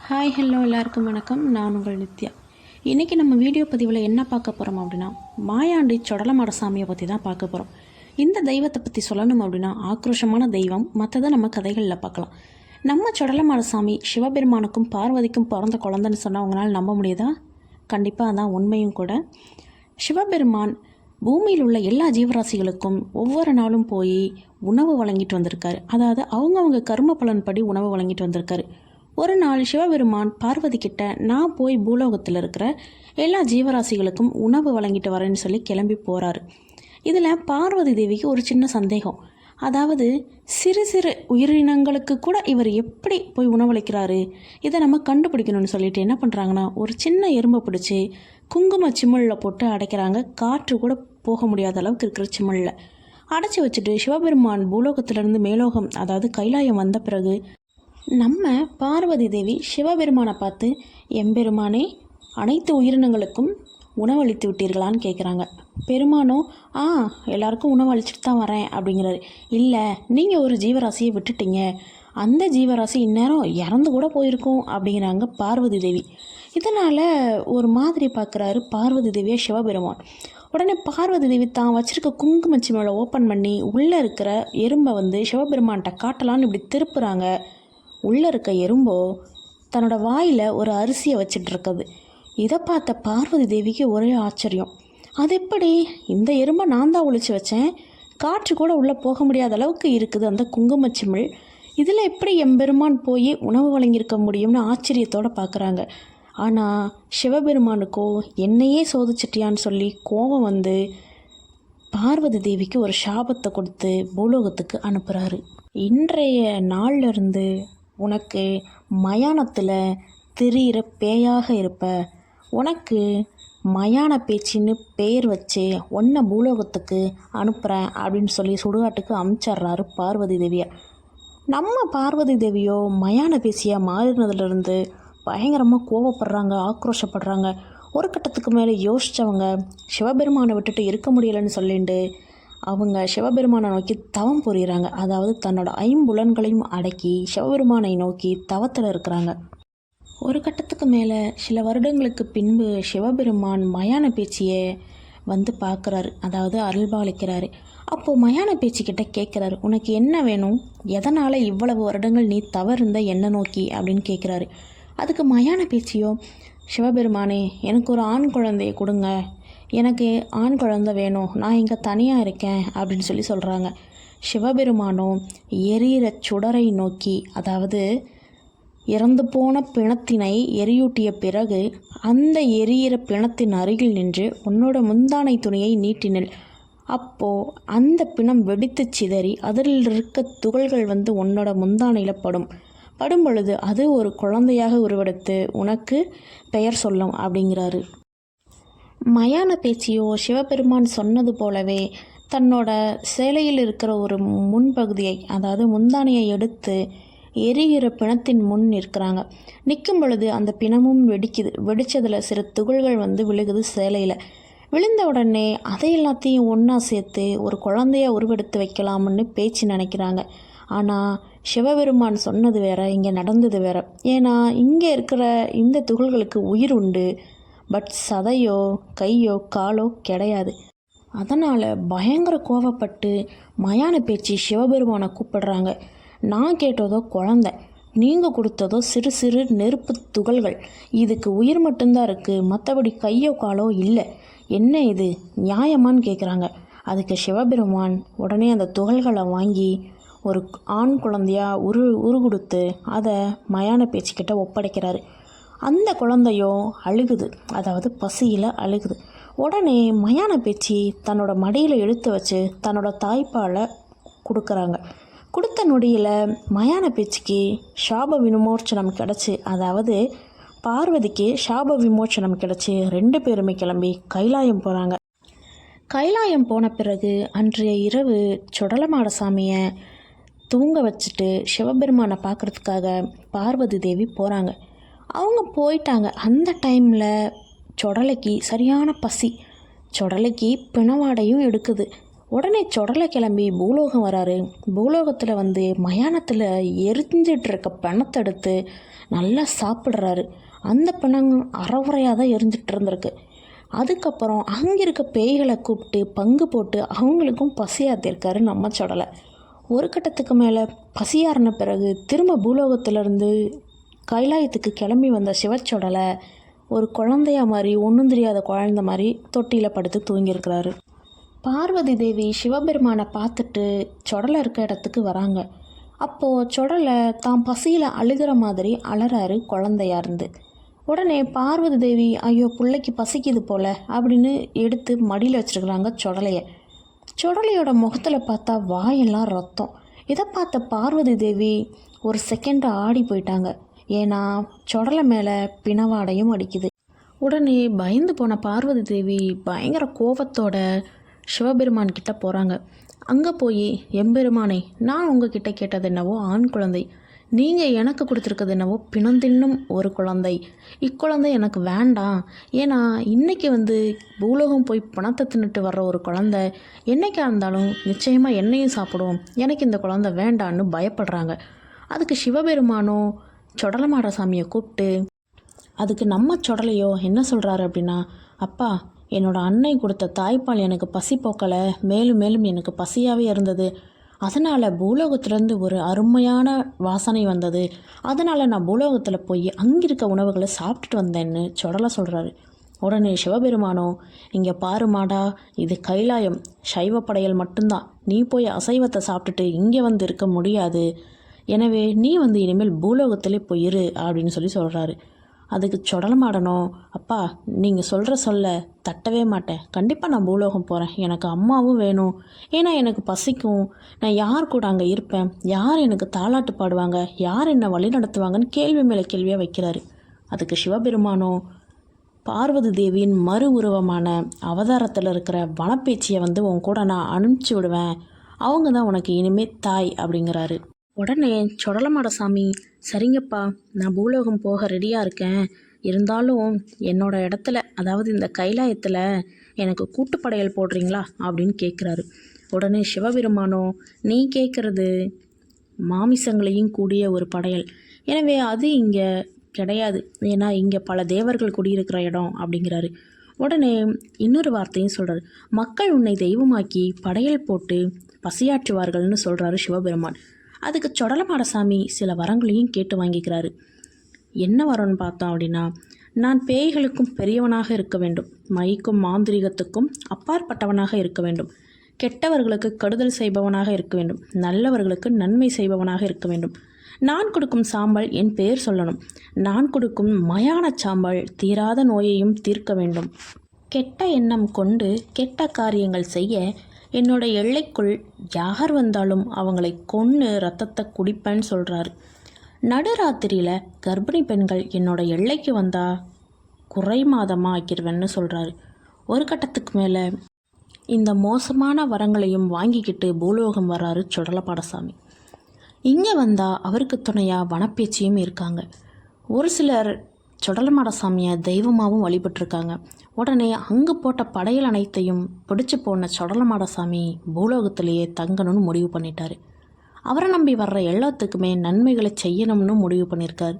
Hi hello எல்லாருக்கும் வணக்கம். நான் உங்கள் நித்யா. இன்றைக்கி நம்ம வீடியோ பதிவில் என்ன பார்க்க போகிறோம் அப்படின்னா, மாயாண்டி சொடலமாட சாமியை பற்றி தான் பார்க்க போகிறோம். இந்த தெய்வத்தை பற்றி சொல்லணும் அப்படின்னா ஆக்ரோஷமான தெய்வம். மற்றதை நம்ம கதைகளில் பார்க்கலாம். நம்ம சொடலமாட சாமி சிவபெருமானுக்கும் பார்வதிக்கும் பிறந்த குழந்தைன்னு சொன்னால் அவங்களால நம்ப முடியுதா? கண்டிப்பாக அதான் உண்மையும் கூட. சிவபெருமான் பூமியில் உள்ள எல்லா ஜீவராசிகளுக்கும் ஒவ்வொரு நாளும் போய் உணவு வழங்கிட்டு வந்திருக்காரு. அதாவது அவங்கவுங்க கர்ம பலன்படி உணவு வழங்கிட்டு வந்திருக்காரு. ஒரு நாள் சிவபெருமான் பார்வதி கிட்ட, நான் போய் பூலோகத்தில் இருக்கிற எல்லா ஜீவராசிகளுக்கும் உணவு வழங்கிட்டு வரேன்னு சொல்லி கிளம்பி போகிறாரு. இதில் பார்வதி தேவிக்கு ஒரு சின்ன சந்தேகம். அதாவது சிறு சிறு உயிரினங்களுக்கு கூட இவர் எப்படி போய் உணவளிக்கிறாரு, இதை நம்ம கண்டுபிடிக்கணும்னு சொல்லிட்டு என்ன பண்ணுறாங்கன்னா, ஒரு சின்ன எறும்பை பிடிச்சி குங்கும சிமிழில் போட்டு அடைக்கிறாங்க. காற்று கூட போக முடியாத அளவுக்கு இருக்கிற சிமிழில் அடைச்சி வச்சுட்டு சிவபெருமான் பூலோகத்திலிருந்து மேலோகம் அதாவது கைலாயம் வந்த பிறகு நம்ம பார்வதி தேவி சிவபெருமானை பார்த்து, எம்பெருமானே, அனைத்து உயிரினங்களுக்கும் உணவளித்து விட்டீர்களான்னு கேட்குறாங்க. பெருமானோ எல்லாருக்கும் உணவு அளிச்சுட்டு தான் வரேன் அப்படிங்கிறாரு. இல்லை, நீங்கள் ஒரு ஜீவராசியை விட்டுட்டீங்க, அந்த ஜீவராசி இந்நேரம் இறந்து கூட போயிருக்கும் அப்படிங்கிறாங்க பார்வதி தேவி. இதனால் ஒரு மாதிரி பார்க்குறாரு பார்வதி தேவியை சிவபெருமான். உடனே பார்வதி தேவி தான் வச்சுருக்க குங்குமச்சி மேலே ஓப்பன் பண்ணி உள்ளே இருக்கிற எறும்பை சிவபெருமான்கிட்ட காட்டலான்னு இப்படி திருப்புறாங்க. உள்ளே இருக்க எறும்போ தன்னோட வாயில் ஒரு அரிசியை வச்சிட்ருக்குது. இதை பார்த்த பார்வதி தேவிக்கு ஒரே ஆச்சரியம். அது எப்படி, இந்த எறும்பை நான் தான் ஒழிச்சு வச்சேன், காற்று கூட உள்ளே போக முடியாத அளவுக்கு இருக்குது அந்த குங்குமச்சிமிழ், இதில் எப்படி எம்பெருமான் போய் உணவு வழங்கியிருக்க முடியும்னு ஆச்சரியத்தோடு பார்க்குறாங்க. ஆனால் சிவபெருமானுக்கோ என்னையே சோதிச்சிட்டியான்னு சொல்லி கோபம் பார்வதி தேவிக்கு ஒரு சாபத்தை கொடுத்து பூலோகத்துக்கு அனுப்புகிறாரு. இன்றைய நாள்லேருந்து உனக்கு மயானத்தில் திரியிற பேயாக இருப்ப, உனக்கு மயான பேச்சின்னு பேர் வச்சு உன்னை பூலோகத்துக்கு அனுப்புகிறேன் அப்படின்னு சொல்லி சுடுகாட்டுக்கு அனுப்பிச்சிட்றாரு பார்வதி தேவியை. நம்ம பார்வதி தேவியோ மயான பேச்சியாக மாறினதுலேருந்து பயங்கரமாக கோவப்படுறாங்க, ஆக்ரோஷப்படுறாங்க. ஒரு கட்டத்துக்கு மேலே யோசித்தவங்க சிவபெருமானை விட்டுட்டு இருக்க முடியலைன்னு சொல்லிட்டு அவங்க சிவபெருமானை நோக்கி தவம் புரிகிறாங்க. அதாவது தன்னோட ஐம்புலன்களையும் அடக்கி சிவபெருமானை நோக்கி தவத்தில் இருக்கிறாங்க. ஒரு கட்டத்துக்கு மேலே சில வருடங்களுக்கு பின்பு சிவபெருமான் மயான பேச்சியை பார்க்குறாரு, அதாவது அருள்பாலிக்கிறாரு. அப்போது மயான பேச்சிக்கிட்ட கேட்குறாரு, உனக்கு என்ன வேணும், எதனால் இவ்வளவு வருடங்கள் நீ தவறுந்த என்ன நோக்கி அப்படின்னு கேட்குறாரு. அதுக்கு மயான பேச்சியோ, சிவபெருமானே, எனக்கு ஒரு ஆண் குழந்தையை கொடுங்க, எனக்கு ஆண் குழந்தை வேணும், நான் இங்கே தனியாக இருக்கேன் அப்படின்னு சொல்லி சொல்கிறாங்க. சிவபெருமானோ எரியிற சுடரை நோக்கி, அதாவது இறந்து போன பிணத்தினை எரியூட்டிய பிறகு அந்த எரியிற பிணத்தின் அருகில் நின்று உன்னோட முந்தானை துணியை நீட்டினில், அப்போது அந்த பிணம் வெடித்து சிதறி அதில் இருக்க துகள்கள் உன்னோட முந்தானையில் படும் பொழுது அது ஒரு குழந்தையாக உருவெடுத்து உனக்கு பெயர் சொல்லும் அப்படிங்கிறாரு. மயான பேச்சியோ சிவபெருமான் சொன்னது போலவே தன்னோட சேலையில் இருக்கிற ஒரு முன்பகுதியை, அதாவது முந்தானையை எடுத்து எரிகிற பிணத்தின் முன் நிற்கிறாங்க. நிற்கும் பொழுது அந்த பிணமும் வெடிக்குது. வெடித்ததில் சில துகள்கள் விழுகுது சேலையில். விழுந்த உடனே அதை எல்லாத்தையும் ஒன்றா சேர்த்து ஒரு குழந்தைய உருவெடுத்து வைக்கலாம்னு பேச்சு நினைக்கிறாங்க. ஆனால் சிவபெருமான் சொன்னது வேற, இங்கே நடந்தது வேற. ஏன்னா இங்கே இருக்கிற இந்த துகள்களுக்கு உயிர் உண்டு, பட் சதையோ கையோ காலோ கிடையாது. அதனால் பயங்கர கோவப்பட்டு மயான பேச்சு சிவபெருமானை கூப்பிடுறாங்க. நான் கேட்டதோ குழந்தை, நீங்கள் கொடுத்ததோ சிறு சிறு நெருப்பு துகள்கள், இதுக்கு உயிர் மட்டும்தான் இருக்குது, மற்றபடி கையோ காலோ இல்லை, என்ன இது நியாயமான்னு கேட்குறாங்க. அதுக்கு சிவபெருமான் உடனே அந்த துகள்களை வாங்கி ஒரு ஆண் குழந்தையாக உருகுடுத்து அதை மயான பேச்சுக்கிட்ட ஒப்படைக்கிறாரு. அந்த குழந்தையோ அழுகுது, அதாவது பசியில் அழுகுது. உடனே மயான பேச்சு தன்னோட மடியில் இழுத்து வச்சு தன்னோட தாய்ப்பாலை கொடுக்குறாங்க. கொடுத்த நொடியில் மயான பேச்சுக்கு சாப விமோச்சனம் கிடச்சி, அதாவது பார்வதிக்கு சாப விமோச்சனம் கிடச்சி 2 பேருமே கிளம்பி கைலாயம் போகிறாங்க. கைலாயம் போன பிறகு அன்றைய இரவு சொடலமாட சாமியை தூங்க வச்சுட்டு சிவபெருமானை பார்க்குறதுக்காக பார்வதி தேவி போகிறாங்க. அவங்க போயிட்டாங்க. அந்த டைமில் சொடலைக்கு சரியான பசி, சொடலைக்கு பிணவாடையும் எடுக்குது. உடனே சொடலை கிளம்பி பூலோகம் வராரு. பூலோகத்தில் வந்து மயானத்தில் எரிஞ்சிட்டு இருக்க பிணத்தை எடுத்து நல்லா சாப்பிட்றாரு. அந்த பிணம் அறகுறையாக தான் எரிஞ்சிட்டு இருந்திருக்கு. அதுக்கப்புறம் அங்கே இருக்க பேய்களை கூப்பிட்டு பங்கு போட்டு அவங்களுக்கும் பசியாத்திருக்காரு நம்ம சொடலை. ஒரு கட்டத்துக்கு மேலே பசியாறின பிறகு திரும்ப பூலோகத்திலேருந்து கைலாயத்துக்கு கிளம்பி வந்த சிவச்சொடலை ஒரு குழந்தையா மாதிரி, ஒன்றும் தெரியாத குழந்த மாதிரி தொட்டியில் படுத்து தூங்கியிருக்கிறாரு. பார்வதி தேவி சிவபெருமானை பார்த்துட்டு சொடலை இருக்க இடத்துக்கு வராங்க. அப்போது சொடலை தான் பசியில் அழுகிற மாதிரி அலறாரு குழந்தையா இருந்து. உடனே பார்வதி தேவி, ஐயோ பிள்ளைக்கு பசிக்குது போல அப்படின்னு எடுத்து மடியில் வச்சுருக்குறாங்க சொடலையை. சொடலையோட முகத்தில் பார்த்தா வாயெல்லாம் ரத்தம். இதை பார்த்த பார்வதி தேவி ஒரு செகண்ட் ஆடி போயிட்டாங்க. ஏன்னா சொடலை மேலே பிணவாடையும் அடிக்குது. உடனே பயந்து போன பார்வதி தேவி பயங்கர கோபத்தோட சிவபெருமான் கிட்ட போகிறாங்க. அங்கே போய், எம்பெருமானே, நான் உங்ககிட்ட கேட்டது என்னவோ ஆண் குழந்தை, நீங்கள் எனக்கு கொடுத்துருக்கிறது என்னவோ பிணந்தின்னும் ஒரு குழந்தை. இக்குழந்தை எனக்கு வேண்டாம். ஏன்னா இன்றைக்கி வந்து பூலோகம் போய் பணத்தை தின்னுட்டு வர்ற ஒரு குழந்தை என்றைக்கா இருந்தாலும் நிச்சயமாக என்னையும் சாப்பிடும். எனக்கு இந்த குழந்தை வேண்டான்னு பயப்படுறாங்க. அதுக்கு சிவபெருமானோ சொடலமாட சாமியை கூப்பிட்டு, அதுக்கு நம்ம சொடலையோ என்ன சொல்கிறாரு அப்படின்னா, அப்பா, என்னோடய அன்னை கொடுத்த தாய்ப்பால் எனக்கு பசி போக்கலை, மேலும் மேலும் எனக்கு பசியாகவே இருந்தது. அதனால் பூலோகத்துலேருந்து ஒரு அருமையான வாசனை வந்தது. அதனால் நான் பூலோகத்தில் போய் அங்கிருக்க உணவுகளை சாப்பிட்டுட்டு வந்தேன்னு சொடலை சொல்கிறாரு. உடனே சிவபெருமானோ, இங்கே பாருமாடா, இது கைலாயம், சைவ படையல் மட்டும்தான். நீ போய் அசைவத்தை சாப்பிட்டுட்டு இங்கே வந்து இருக்க முடியாது. எனவே நீ வந்து இனிமேல் பூலோகத்திலே போயிரு அப்படின்னு சொல்கிறாரு. அதுக்கு சொடலமாடணும், அப்பா, நீங்கள் சொல்கிற சொல்ல தட்டவே மாட்டேன். கண்டிப்பாக நான் பூலோகம் போகிறேன். எனக்கு அம்மாவும் வேணும். ஏன்னா எனக்கு பசிக்கும். நான் யார் கூட அங்கே இருப்பேன்? யார் எனக்கு தாலாட்டு பாடுவாங்க? யார் என்னை வழி நடத்துவாங்கன்னு கேள்வி மேலே கேள்வியாக வைக்கிறாரு. அதுக்கு சிவபெருமானோ, பார்வதி தேவியின் மறு உருவமான அவதாரத்தில் இருக்கிற வனப்பேச்சியை வந்து உன் கூட நான் அனுப்பிச்சி விடுவேன். அவங்க தான் உனக்கு இனிமேல் தாய் அப்படிங்கிறாரு. உடனே சொடலமாட சாமி, சரிங்கப்பா, நான் பூலோகம் போக ரெடியாக இருக்கேன். இருந்தாலும் என்னோட இடத்துல, அதாவது இந்த கைலாயத்தில் எனக்கு கூட்டுப்படையல் போடுறீங்களா அப்படின்னு கேட்குறாரு. உடனே சிவபெருமானோ, நீ கேட்குறது மாமிசங்களையும் கூடிய ஒரு படையல். எனவே அது இங்கே கிடையாது. ஏன்னா இங்கே பல தேவர்கள் குடியிருக்கிற இடம் அப்படிங்கிறாரு. உடனே இன்னொரு வார்த்தையும் சொல்கிறார். மக்கள் உன்னை தெய்வமாக்கி படையல் போட்டு பசியாற்றுவார்கள்னு சொல்கிறாரு சிவபெருமான். அதுக்கு சொடலமாடசாமி சில வரங்களையும் கேட்டு வாங்கிக்கிறாரு. என்ன வரம்னு பார்த்தோம் அப்படின்னா, நான் பேய்களுக்கும் பெரியவனாக இருக்க வேண்டும், மைக்கும் மாந்திரிகத்துக்கும் அப்பாற்பட்டவனாக இருக்க வேண்டும், கெட்டவர்களுக்கு கெடுதல் செய்பவனாக இருக்க வேண்டும், நல்லவர்களுக்கு நன்மை செய்பவனாக இருக்க வேண்டும், நான் கொடுக்கும் சாம்பல் என் பெயர் சொல்லணும், நான் கொடுக்கும் மயான சாம்பல் தீராத நோயையும் தீர்க்க வேண்டும், கெட்ட எண்ணம் கொண்டு கெட்ட காரியங்கள் செய்ய என்னோட எல்லைக்குள் யார் வந்தாலும் அவங்களை கொன்று ரத்தத்தை குடிப்பேன்னு சொல்கிறாரு. நடுராத்திரியில் கர்ப்பிணி பெண்கள் என்னோட எல்லைக்கு வந்தால் குறை மாதமாக ஆக்கிடுவேன்னு சொல்கிறாரு. ஒரு கட்டத்துக்கு மேலே இந்த மோசமான வரங்களையும் வாங்கிக்கிட்டு பூலோகம் வர்றாரு சொடலப்பாடசாமி. இங்கே வந்தால் அவருக்கு துணையாக வனப்பேச்சியும் இருக்காங்க. ஒரு சிலர் சொடலமாடசாமியை தெய்வமாகவும் வழிபட்டிருக்காங்க. உடனே அங்கு போட்ட படையல் அனைத்தையும் பிடிச்சு போன சொடலமாடசாமி பூலோகத்திலேயே தங்கணும்னு முடிவு பண்ணிட்டாரு. அவரை நம்பி வர்ற எல்லாத்துக்குமே நன்மைகளை செய்யணும்னு முடிவு பண்ணியிருக்கார்.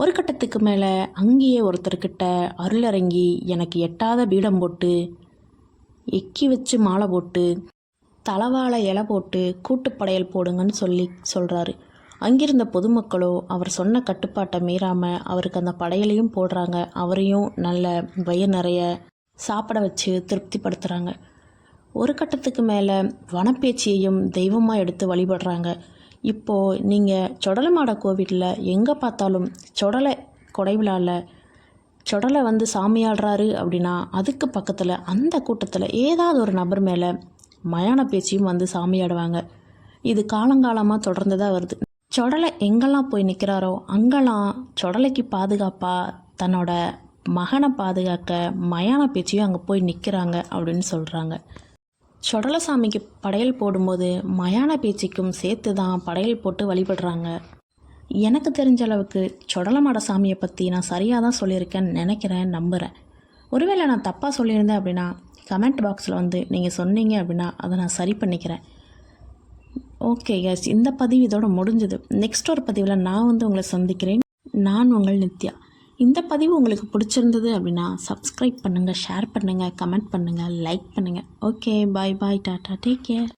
ஒரு கட்டத்துக்கு மேலே அங்கேயே ஒருத்தர்கிட்ட அருளரங்கி எனக்கு எட்டாத பீடம் போட்டு எக்கி வச்சு மாலை போட்டு தலவாழை இலை போட்டு கூட்டுப்படையல் போடுங்கன்னு சொல்கிறாரு. அங்கிருந்த பொதுமக்களோ அவர் சொன்ன கட்டுப்பாட்டை மீறாமல் அவருக்கு அந்த படையலையும் போடுறாங்க. அவரையும் நல்ல வயிறு நிறைய சாப்பிட வச்சு திருப்திப்படுத்துகிறாங்க. ஒரு கட்டத்துக்கு மேலே வனப்பேச்சியையும் தெய்வமாக எடுத்து வழிபடுறாங்க. இப்போது நீங்கள் சொடலமாட கோவிலில் எங்கே பார்த்தாலும் சொடலை கொடை விழாவில் சொடலை வந்து சாமியாடுறாரு அப்படின்னா அதுக்கு பக்கத்தில் அந்த கூட்டத்தில் ஏதாவது ஒரு நபர் மேலே மயான பேச்சியும் வந்து சாமியாடுவாங்க. இது காலங்காலமாக தொடர்ந்து தான் வருது. சொடலை எங்கெல்லாம் போய் நிற்கிறாரோ அங்கெல்லாம் சொடலைக்கு பாதுகாப்பாக தன்னோட மகனை பாதுகாக்க மயான பேச்சியும் அங்கே போய் நிற்கிறாங்க அப்படின்னு சொல்கிறாங்க. சொடலசாமிக்கு படையல் போடும்போது மயான பேச்சிக்கும் சேர்த்து தான் படையல் போட்டு வழிபடுறாங்க. எனக்கு தெரிஞ்ச அளவுக்கு சொடலமாட சாமியை பற்றி நான் சரியாக தான் சொல்லியிருக்கேன்னு நினைக்கிறேன், நம்புகிறேன். ஒருவேளை நான் தப்பாக சொல்லியிருந்தேன் அப்படின்னா கமெண்ட் பாக்ஸில் வந்து நீங்கள் சொன்னீங்க அப்படின்னா அதை நான் சரி பண்ணிக்கிறேன். ஓகே கேஸ், இந்த பதிவு இதோட முடிஞ்சது. நெக்ஸ்ட் ஒரு பதிவில் நான் வந்து உங்களை சந்திக்கிறேன். நான் உங்கள் நித்யா. இந்த பதிவு உங்களுக்கு பிடிச்சிருந்தது அப்படின்னா சப்ஸ்கிரைப் பண்ணுங்கள், ஷேர் பண்ணுங்கள், கமெண்ட் பண்ணுங்கள், லைக் பண்ணுங்கள். ஓகே, பாய் பாய், டாட்டா, டேக் கேர்.